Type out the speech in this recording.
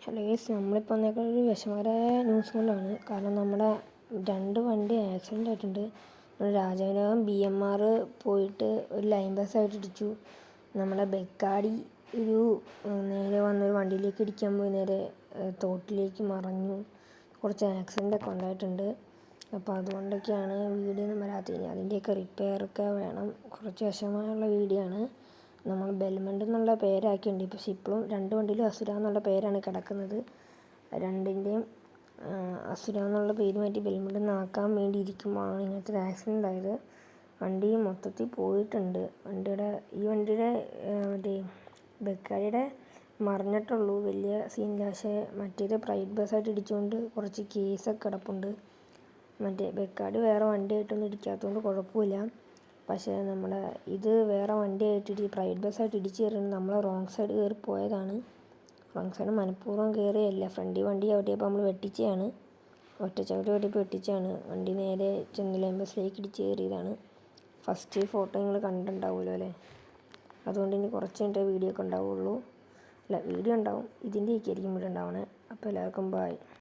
Hello guys, നമ്മളിപ്പോൾ വന്നേക്കുന്ന ഒരു വിഷമകരമായ ന്യൂസ് കൊണ്ടാണ്. കാരണം നമ്മുടെ 2 വണ്ടി ആക്സിഡൻ്റ് ആയിട്ടുണ്ട്. രാജാവിനകം BMR പോയിട്ട് ഒരു ലൈൻ ബസ്സായിട്ട് ഇടിച്ചു. നമ്മുടെ ബെക്കാടി നേരെ വന്നൊരു വണ്ടിയിലേക്ക് ഇടിക്കാൻ പോയി നേരെ തോട്ടിലേക്ക് മറഞ്ഞു. കുറച്ച് ആക്സിഡൻ്റൊക്കെ ഉണ്ടായിട്ടുണ്ട്. അപ്പോൾ അതുകൊണ്ടൊക്കെയാണ് വീഡിയോ ഒന്നും വരാത്തത്. അതിൻ്റെയൊക്കെ റിപ്പയറൊക്കെ വേണം. കുറച്ച് വിഷമമുള്ള വീഡിയോ ആണ്. നമ്മൾ ബെൽമണ്ട് എന്നുള്ള പേരാക്കിയിട്ടുണ്ട്. പക്ഷേ ഇപ്പോഴും 2 വണ്ടിയിലും അസുര എന്നുള്ള പേരാണ് കിടക്കുന്നത്. രണ്ടിൻ്റെയും അസുര എന്നുള്ള പേര് മാറ്റി ബെൽമണ്ട് എന്നാക്കാൻ വേണ്ടി ഇരിക്കുമ്പോഴാണ് ഇങ്ങനത്തെ ഒരു ആക്സിഡൻ്റ് ആയത്. വണ്ടി മൊത്തത്തിൽ പോയിട്ടുണ്ട്. ഈ വണ്ടിയുടെ മറ്റേ ബെക്കാടിയുടെ മറിഞ്ഞിട്ടുള്ളൂ, വലിയ സീനില്ല. പക്ഷേ മറ്റേത് പ്രൈവറ്റ് ബസ്സായിട്ട് ഇടിച്ചുകൊണ്ട് കുറച്ച് കേസൊക്കെ കിടപ്പുണ്ട്. മറ്റേ ബെക്കാടി വേറെ വണ്ടിയായിട്ടൊന്നും ഇടിക്കാത്തതുകൊണ്ട് കുഴപ്പമില്ല. പക്ഷേ ഇത് വേറെ വണ്ടിയായിട്ട് പ്രൈവറ്റ് ബസ്സായിട്ട് ഇടിച്ച് കയറുന്നത് നമ്മൾ റോങ് സൈഡ് കയറി പോയതാണ്. റോങ് സൈഡ് മനഃപൂർവ്വം കയറിയല്ല, ഫ്രണ്ടിൽ വണ്ടി ചവിട്ടിയപ്പോൾ നമ്മൾ വെട്ടിച്ചതാണ്. ഒറ്റച്ചവിട്ട് വെട്ടിയപ്പോൾ വെട്ടിച്ചതാണ്. വണ്ടി നേരെ ചെന്ന് ലൈൻ ബസ്സിലേക്ക് ഇടിച്ച് കയറിയതാണ്. ഫസ്റ്റ് ഫോട്ടോ നിങ്ങൾ കണ്ടിട്ടുണ്ടാവുമല്ലോ അല്ലേ? അതുകൊണ്ട് ഇനി കുറച്ച് കഴിഞ്ഞിട്ട് വീഡിയോ ഒക്കെ ഉണ്ടാവുള്ളൂ. വീഡിയോ ഉണ്ടാവും, ഇതിൻ്റെയൊക്കെ ആയിരിക്കും വീഡിയോ ഉണ്ടാവണേ. അപ്പോൾ എല്ലാവർക്കും ബൈ.